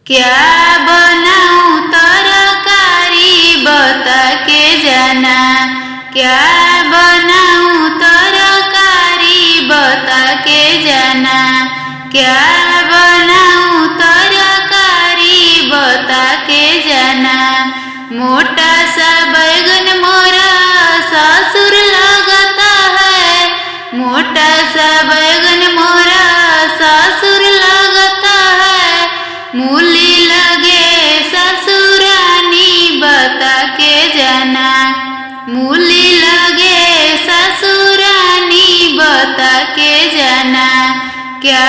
क्या बनाऊं तरकारी बता के जाना, क्या बनाऊं तरकारी बता के जाना, क्या बनाऊं तरकारी बता के जाना। मोटा सा बैगन मोरा ससुर लगता है, मोटा सा बैगन मोरा ससुर लगता है। मूली लगे ससुरानी बता के जाना, मूली लगे ससुरानी बता के जाना। क्या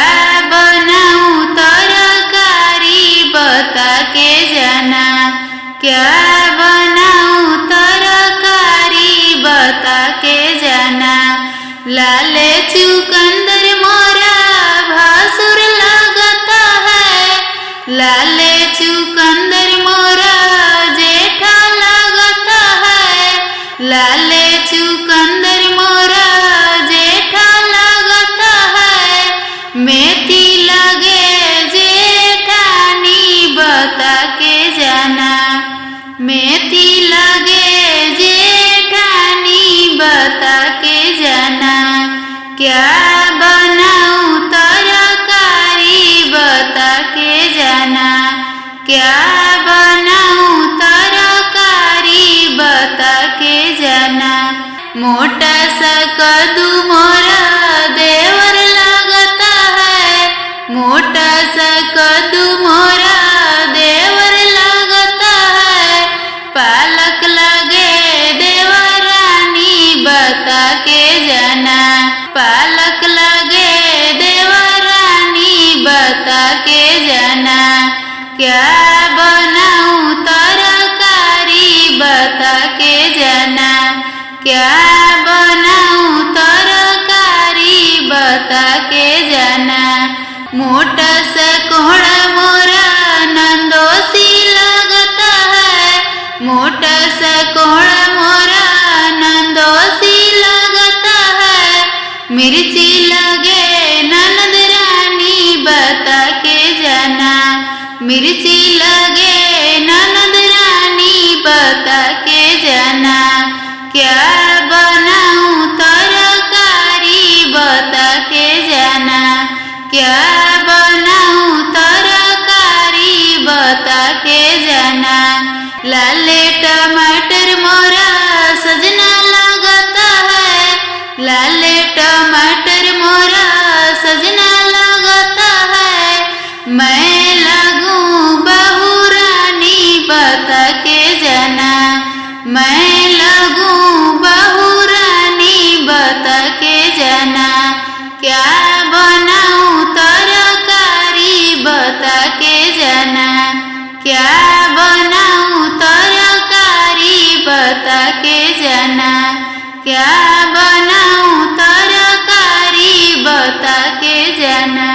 बनाऊं तरकारी बता के जाना, क्या बनाऊं तरकारी बता के जाना। लाले चुकंदर मोरा भासुर लगता है, लाले चुकंदर मोरा जेठा लगता है, लाले चुकंदर मोरा जेठा लगता है। मेथी लगे जेठानी बता के जाना, मेथी लगे जेठानी बता के जाना। क्या बनाऊं तरकारी बता के जाना, क्या बनाऊं तरकारी बता के जाना। मोटा सा कद्दू मोरा देवर लगता है, मोटा सा कद्दू मोरा देवर लगता है। पालक लगे देवरानी बता के जाना, पालक लगे देवरानी बता के जाना। क्या बनाऊं तरकारी बता के जाना, क्या बनाऊं तरकारी बता के जाना। मोटा सा कोहड़ा मोरा नंदोसी लगता है, मोटा सा कोहड़ा मोरा नंदोसी लगता है। मिर्ची लगे ननद रानी बता के जाना, मिर्ची लगे ननद रानी बता के जाना। क्या बनाऊं तरकारी बता के जाना, क्या बनाऊं तरकारी बता के जाना। लाले टमाटर मोरा सजना लगता है, लाले टमाटर मोरा सजना लगता है। मैं लगूं बहू रानी बता के जाना, मैं लगूं बहू रानी बता के जाना। क्या बनाऊं तरकारी बता के जाना, क्या बनाऊं तरकारी बता के जाना, क्या बनाऊं तरकारी बता के जाना।